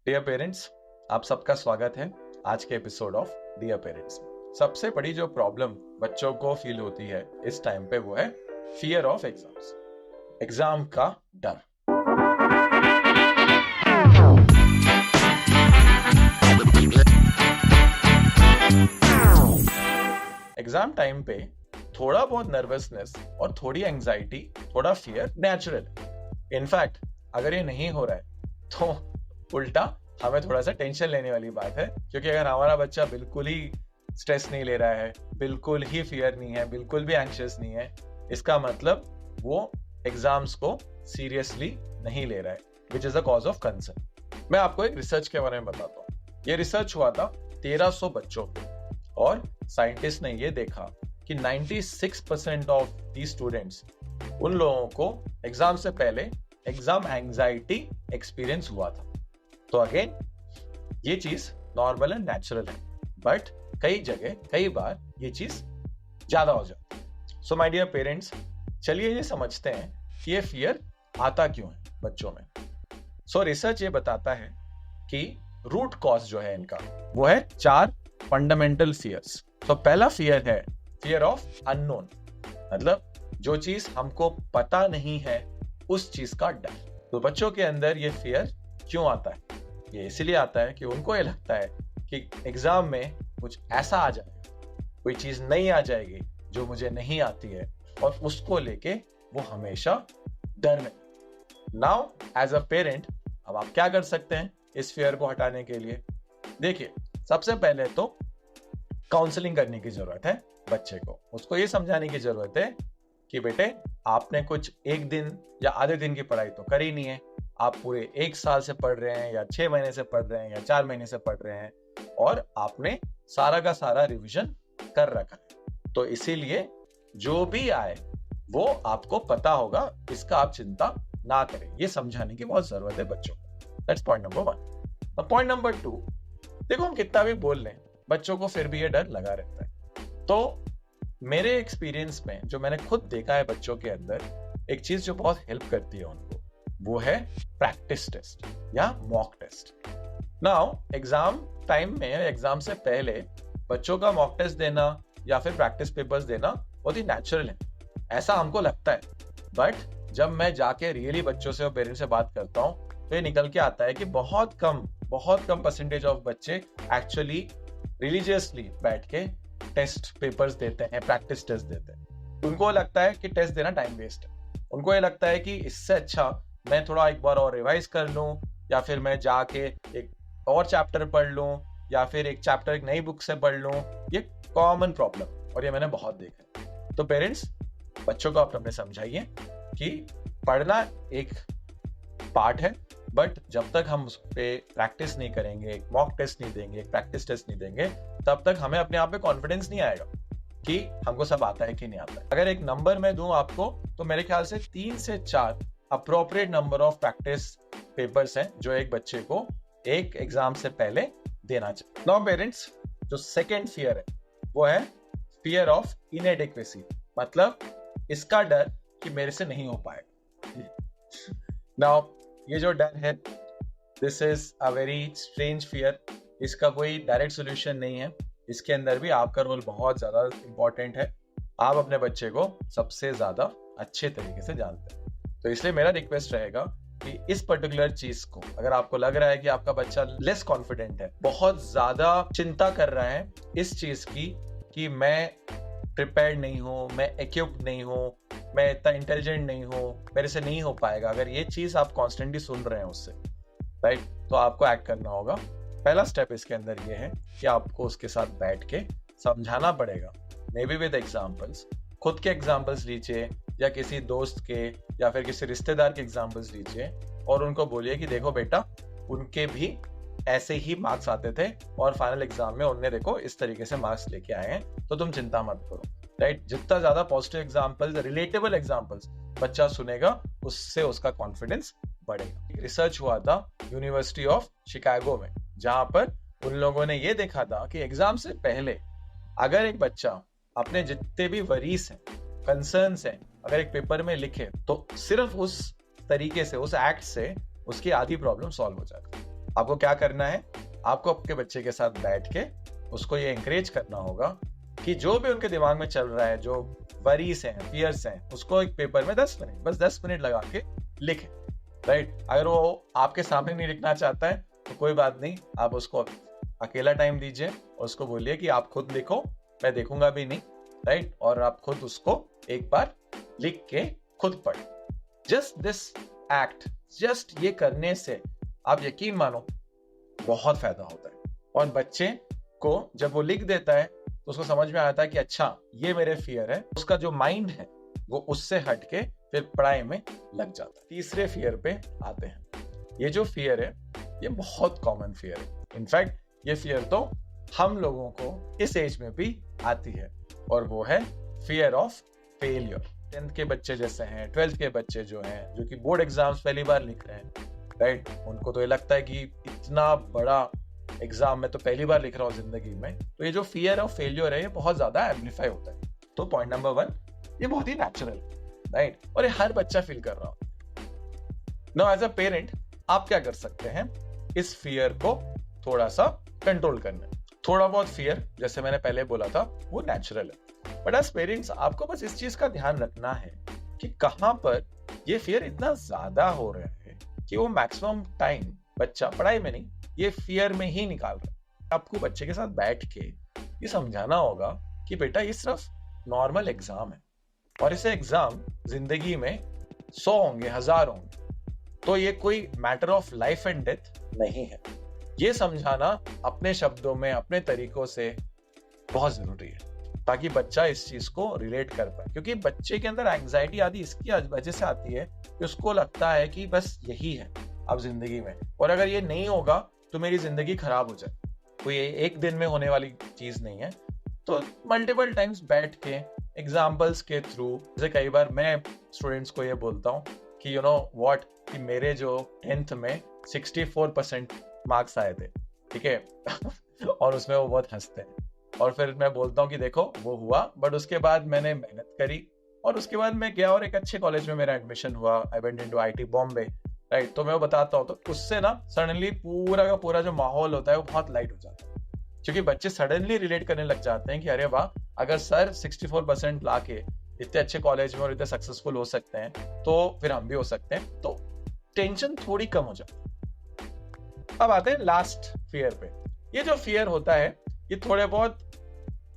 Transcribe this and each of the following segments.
Dear parents, आप सबका स्वागत है आज के एपिसोड ऑफ डियर पेरेंट्स में। सबसे बड़ी जो प्रॉब्लम बच्चों को फील होती है इस टाइम पे वो है फियर ऑफ एग्जाम्स, एग्जाम का डर। एग्जाम टाइम पे थोड़ा बहुत नर्वसनेस और थोड़ी एंजाइटी, थोड़ा फियर नेचुरल है। इनफैक्ट अगर ये नहीं हो रहा है तो उल्टा हमें थोड़ा सा टेंशन लेने वाली बात है, क्योंकि अगर हमारा बच्चा बिल्कुल ही स्ट्रेस नहीं ले रहा है, बिल्कुल ही फियर नहीं है, बिल्कुल भी एंग्शियस नहीं है, इसका मतलब वो एग्जाम्स को सीरियसली नहीं ले रहा है, which is a cause of concern. मैं आपको एक रिसर्च के बारे में बताता हूँ। ये रिसर्च हुआ था 1300 बच्चों पे और साइंटिस्ट ने ये देखा कि 96% ऑफ दी स्टूडेंट्स, उन लोगों को एग्जाम से पहले एग्जाम एंजाइटी एक्सपीरियंस हुआ था। तो अगेन ये चीज नॉर्मल एंड नेचुरल है, बट कई जगह कई बार ये चीज ज्यादा हो जाती है। सो माय डियर पेरेंट्स, चलिए ये समझते हैं कि ये फियर आता क्यों है बच्चों में। सो रिसर्च ये बताता है कि रूट कॉज जो है इनका वो है 4 फंडामेंटल फियर्स। तो पहला फियर है फियर ऑफ अननोन, मतलब जो चीज हमको पता नहीं है उस चीज का डर। तो बच्चों के अंदर ये फियर क्यों आता है? ये इसलिए आता है कि उनको ये लगता है कि एग्जाम में कुछ ऐसा आ जाएगा, कोई चीज नहीं आ जाएगी जो मुझे नहीं आती है, और उसको लेके वो हमेशा डर में। नाउ एज अ पेरेंट अब आप क्या कर सकते हैं इस फियर को हटाने के लिए? देखिए, सबसे पहले तो काउंसलिंग करने की जरूरत है बच्चे को। उसको ये समझाने की जरूरत है कि बेटे, आपने कुछ एक दिन या आधे दिन की पढ़ाई तो करी नहीं है, आप पूरे 1 साल से पढ़ रहे हैं या 6 महीने से पढ़ रहे हैं या 4 महीने से पढ़ रहे हैं, और आपने सारा का सारा रिवीजन कर रखा है। तो इसीलिए जो भी आए वो आपको पता होगा, इसका आप चिंता ना करें। ये समझाने की बहुत जरूरत है बच्चों को। That's point number 1। Point number 2, देखो हम कितना भी बोल लें, बच्चों को फिर भी ये डर लगा रहता है। तो मेरे एक्सपीरियंस में जो मैंने खुद देखा है बच्चों के अंदर, एक चीज जो बहुत हेल्प करती है उनको, वो है प्रैक्टिस टेस्ट या mock test. Now exam time में, एग्जाम से पहले बच्चों का मॉक टेस्ट देना या फिर प्रैक्टिस पेपर्स देना बहुत ही नेचुरल है, ऐसा हमको लगता है। बट जब मैं जाके रियली बच्चों से और पेरेंट्स से बात करता हूँ तो ये निकल के आता है कि बहुत कम परसेंटेज ऑफ बच्चे एक्चुअली रिलीजियसली बैठ के टेस्ट पेपर्स देते हैं, प्रैक्टिस टेस्ट देते हैं। उनको लगता है कि टेस्ट देना टाइम वेस्ट है। उनको ये लगता है कि इससे अच्छा मैं थोड़ा एक बार और रिवाइज कर लूं, या फिर मैं जाके एक और चैप्टर पढ़ लूं, या फिर एक चैप्टर एक नई बुक से पढ़ लूं। ये कॉमन प्रॉब्लम, और ये मैंने बहुत देखा है। तो पेरेंट्स, बच्चों को आप अपने समझाइए कि पढ़ना एक पार्ट है, बट जब तक हम उस पर प्रैक्टिस नहीं करेंगे, एक मॉक टेस्ट नहीं देंगे, एक प्रैक्टिस टेस्ट नहीं देंगे, तब तक हमें अपने आप पे कॉन्फिडेंस नहीं आएगा कि हमको सब आता है कि नहीं आता है। अगर एक नंबर मैं दूं आपको, तो मेरे ख्याल से 3 से 4 appropriate number of practice papers हैं जो एक बच्चे को एक एग्जाम से पहले देना चाहिए। नाउ पेरेंट्स, जो सेकेंड फियर है वो है फियर ऑफ इनएडिक्वेसी, मतलब इसका डर कि मेरे से नहीं हो पाएगा। नाउ ये जो डर है, this is a very strange fear. इसका कोई डायरेक्ट सोल्यूशन नहीं है। इसके अंदर भी आपका रोल बहुत ज्यादा इंपॉर्टेंट है। आप अपने बच्चे को सबसे ज्यादा अच्छे तरीके से जानते हैं, तो इसलिए मेरा रिक्वेस्ट रहेगा कि इस पर्टिकुलर चीज को, अगर आपको लग रहा है कि आपका बच्चा लेस कॉन्फिडेंट है, बहुत ज्यादा चिंता कर रहा है इस चीज की कि मैं प्रिपेयर्ड नहीं हूँ, मैं इक्विप्ड नहीं हूँ, मैं इतना इंटेलिजेंट नहीं हूँ, मेरे से नहीं हो पाएगा, अगर ये चीज आप कॉन्स्टेंटली सुन रहे हैं उससे, राइट, तो आपको एक्ट करना होगा। पहला स्टेप इसके अंदर ये है कि आपको उसके साथ बैठ के समझाना पड़ेगा, मे बी विद एग्जाम्पल्स। खुद के एग्जाम्पल्स लीजिए या किसी दोस्त के या फिर किसी रिश्तेदार के एग्जाम्पल्स लीजिए, और उनको बोलिए कि देखो बेटा, उनके भी ऐसे ही मार्क्स आते थे और फाइनल एग्जाम में उनने देखो इस तरीके से मार्क्स लेके आए हैं, तो तुम चिंता मत करो, राइट। जितना ज्यादा पॉजिटिव एग्जाम्पल्स, रिलेटेबल एग्जाम्पल्स बच्चा सुनेगा, उससे उसका कॉन्फिडेंस बढ़ेगा। रिसर्च हुआ था यूनिवर्सिटी ऑफ शिकागो में, जहां पर उन लोगों ने ये देखा था कि एग्जाम से पहले अगर एक बच्चा अपने जितने भी वरीज हैं, कंसर्न्स हैं, अगर एक पेपर में लिखे, तो सिर्फ उस तरीके से, उस एक्ट से उसकी आधी प्रॉब्लम सॉल्व हो जाती है। आपको क्या करना है, आपको आपके बच्चे के साथ बैठ के उसको ये एंकरेज करना होगा कि जो भी उनके दिमाग में चल रहा है, जो वरीज हैं, फियर्स हैं, उसको एक पेपर में 10 मिनट, बस 10 मिनट लगा के लिखें, राइट। अगर वो आपके सामने नहीं लिखना चाहता है तो कोई बात नहीं, आप उसको अकेला टाइम दीजिए और उसको बोलिए कि आप खुद लिखो, मैं देखूंगा भी नहीं, राइट। और आप खुद उसको एक बार लिख के खुद पढ़। जस्ट दिस एक्ट, जस्ट ये करने से आप यकीन मानो बहुत फायदा होता है। और बच्चे को जब वो लिख देता है तो उसको समझ में आता है कि अच्छा ये मेरे फियर है, उसका जो माइंड है वो उससे हट के फिर पढ़ाई में लग जाता है। तीसरे फियर पे आते हैं। ये जो फियर है ये बहुत कॉमन फियर है। इनफैक्ट ये फियर तो हम लोगों को इस एज में भी आती है, और वो है फियर ऑफ फेलियर। 10th के बच्चे जैसे हैं, 12th के बच्चे जो हैं, जो कि बोर्ड एग्जाम्स पहली बार लिख रहे हैं, राइट, उनको तो ये लगता है कि इतना बड़ा एग्जाम में तो पहली बार लिख रहा हूँ जिंदगी में, तो ये जो फियर ऑफ फेलियर है ये बहुत ज्यादा एम्प्लीफाई होता है। तो पॉइंट नंबर 1, ये बहुत ही नेचुरल, राइट, और ये हर बच्चा फील कर रहा होता है। नाउ एज अ पेरेंट आप क्या कर सकते हैं इस फियर को थोड़ा सा कंट्रोल करने। थोड़ा बहुत फियर, जैसे मैंने पहले बोला था, वो नेचुरल है, बट एज पेरेंट्स आपको बस इस चीज का ध्यान रखना है कि कहां पर ये फियर इतना ज्यादा हो रहा है कि वो मैक्सिमम टाइम बच्चा पढ़ाई में नहीं, ये फियर में ही निकाल रहा है। आपको बच्चे के साथ बैठ के ये समझाना होगा कि बेटा ये सिर्फ नॉर्मल एग्जाम है, और इसे एग्जाम जिंदगी में 100 होंगे, 1000 होंगे, तो ये कोई matter of life and death नहीं है। ये समझाना अपने शब्दों में, अपने तरीकों से बहुत जरूरी है, ताकि बच्चा इस चीज को रिलेट कर पाए। क्योंकि बच्चे के अंदर एंग्जाइटी आदि इसकी वजह से आती है कि उसको लगता है कि बस यही है अब जिंदगी में, और अगर ये नहीं होगा तो मेरी जिंदगी खराब हो जाए। कोई एक दिन में होने वाली चीज नहीं है। तो मल्टीपल टाइम्स बैठ के एग्जाम्पल्स के थ्रू, जैसे कई बार मैं स्टूडेंट्स को ये बोलता हूँ कि यू नो व्हाट, कि मेरे जो 10th में 64% मार्क्स आए थे, ठीक है और उसमें वो बहुत हंसते हैं, और फिर मैं बोलता हूँ कि देखो वो हुआ, बट उसके बाद मैंने मेहनत करी और उसके बाद मैं गया और एक अच्छे कॉलेज में मेरा एडमिशन हुआ। I went into IT Bombay, right. तो मैं वो बताता हूँ, तो उससे ना सडनली पूरा का पूरा जो माहौल होता है वो बहुत लाइट हो जाता है, क्योंकि बच्चे सडनली रिलेट करने लग जाते हैं कि अरे वाह, अगर सर 64% ला के इतने अच्छे कॉलेज में और इतने सक्सेसफुल हो सकते हैं तो फिर हम भी हो सकते हैं। तो टेंशन थोड़ी कम हो जाती। अब आते हैं लास्ट फियर पे। ये जो फियर होता है ये थोड़े बहुत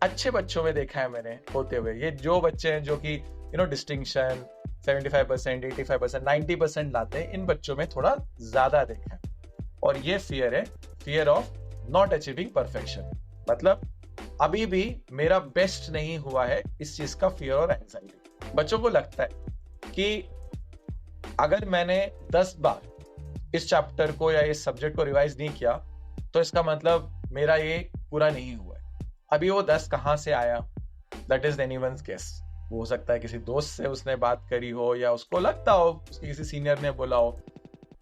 अच्छे बच्चों में देखा है मैंने होते हुए। ये जो बच्चे हैं जो कि डिस्टिंक्शन 75%, 85%, 90% लाते हैं, इन बच्चों में थोड़ा ज्यादा देखा है। और ये फियर है fear of not achieving perfection. मतलब अभी भी मेरा बेस्ट नहीं हुआ है, इस चीज का फियर और एंजाइटी। बच्चों को लगता है कि अगर मैंने 10 बार इस चैप्टर को या इस सब्जेक्ट को रिवाइज नहीं किया तो इसका मतलब मेरा ये पूरा नहीं हुआ है। अभी वो 10 कहाँ से आया, दैट इज एनीवन्स गेस। हो सकता है किसी दोस्त से उसने बात करी हो, या उसको लगता हो उसके किसी सीनियर ने बोला हो,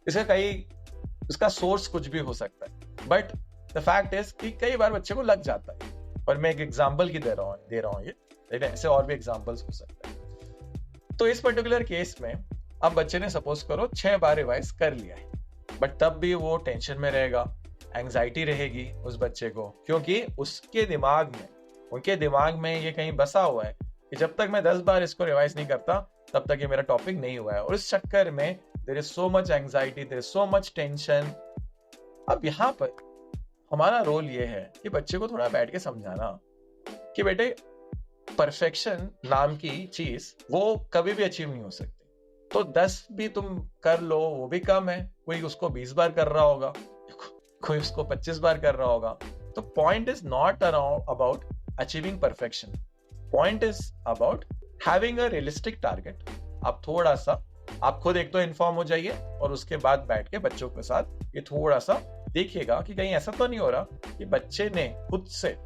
इसका सोर्स कुछ भी हो सकता है। बट द फैक्ट इज कि कई बार बच्चे को लग जाता है। और मैं एक एग्जाम्पल की दे रहा हूँ ये, लेकिन ऐसे और भी एग्जाम्पल्स हो सकते हैं। तो इस पर्टिकुलर केस में अब बच्चे ने सपोज करो 6 बार रिवाइज कर लिया है, बट तब भी वो टेंशन में रहेगा, एंग्जाइटी रहेगी उस बच्चे को, क्योंकि उसके दिमाग में, उनके दिमाग में ये कहीं बसा हुआ है कि जब तक मैं 10 बार इसको रिवाइज नहीं करता तब तक ये मेरा टॉपिक नहीं हुआ है। और इस चक्कर में there is so much anxiety, there is so much tension. अब यहाँ पर हमारा रोल ये है कि बच्चे को थोड़ा बैठ के समझाना कि बेटे परफेक्शन नाम की चीज वो कभी भी अचीव नहीं हो सकती। तो 10 भी तुम कर लो वो भी कम है, कोई उसको 20 बार कर रहा होगा, कोई उसको 25 बार कर रहा होगा। तो point is not about achieving perfection, point is about having a realistic target. आप थोड़ा सा, आप खुद एक तो इन्फॉर्म हो जाइए और उसके बाद बैठ के बच्चों के साथ ये थोड़ा सा देखिएगा कि कहीं ऐसा तो नहीं हो रहा कि बच्चे ने खुद से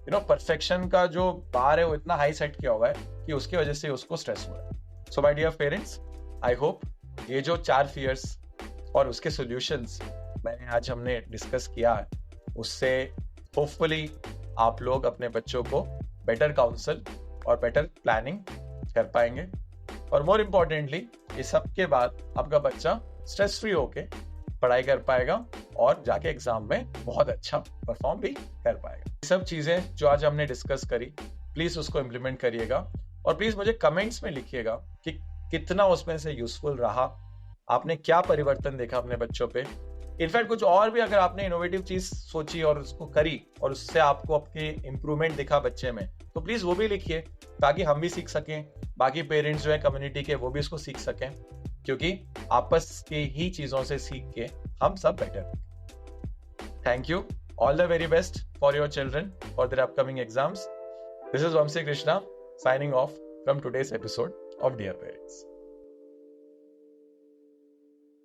परफेक्शन का जो बार है वो इतना हाई सेट किया हुआ है कि उसकी वजह से उसको स्ट्रेस हो रहा है। So my dear parents, I hope ये जो 4 फियर्स और उसके सॉल्यूशंस मैंने आज हमने डिस्कस किया है, उससे होपफुली आप लोग अपने बच्चों को बेटर काउंसल और बेटर प्लानिंग कर पाएंगे। और मोर इम्पोर्टेंटली ये सब के बाद आपका बच्चा स्ट्रेस फ्री होके पढ़ाई कर पाएगा और जाके एग्जाम में बहुत अच्छा परफॉर्म भी कर पाएगा। ये सब चीजें जो आज हमने डिस्कस करी, प्लीज उसको इम्प्लीमेंट करिएगा और प्लीज मुझे कमेंट्स में लिखिएगा कि कितना उसमें से यूजफुल रहा, आपने क्या परिवर्तन देखा अपने बच्चों पे। इनफैक्ट कुछ और भी अगर आपने इनोवेटिव चीज सोची और उसको करी और उससे आपको आपके इंप्रूवमेंट दिखा बच्चे में, तो प्लीज वो भी लिखिए ताकि हम भी सीख सकें, बाकी पेरेंट्स जो है कम्युनिटी के वो भी इसको सीख सकें, क्योंकि आपस की ही चीजों से सीख के हम सब better. Thank you, all the very best for your children for their upcoming exams. This is Vamshi Krishna signing off from today's episode of Dear Parents.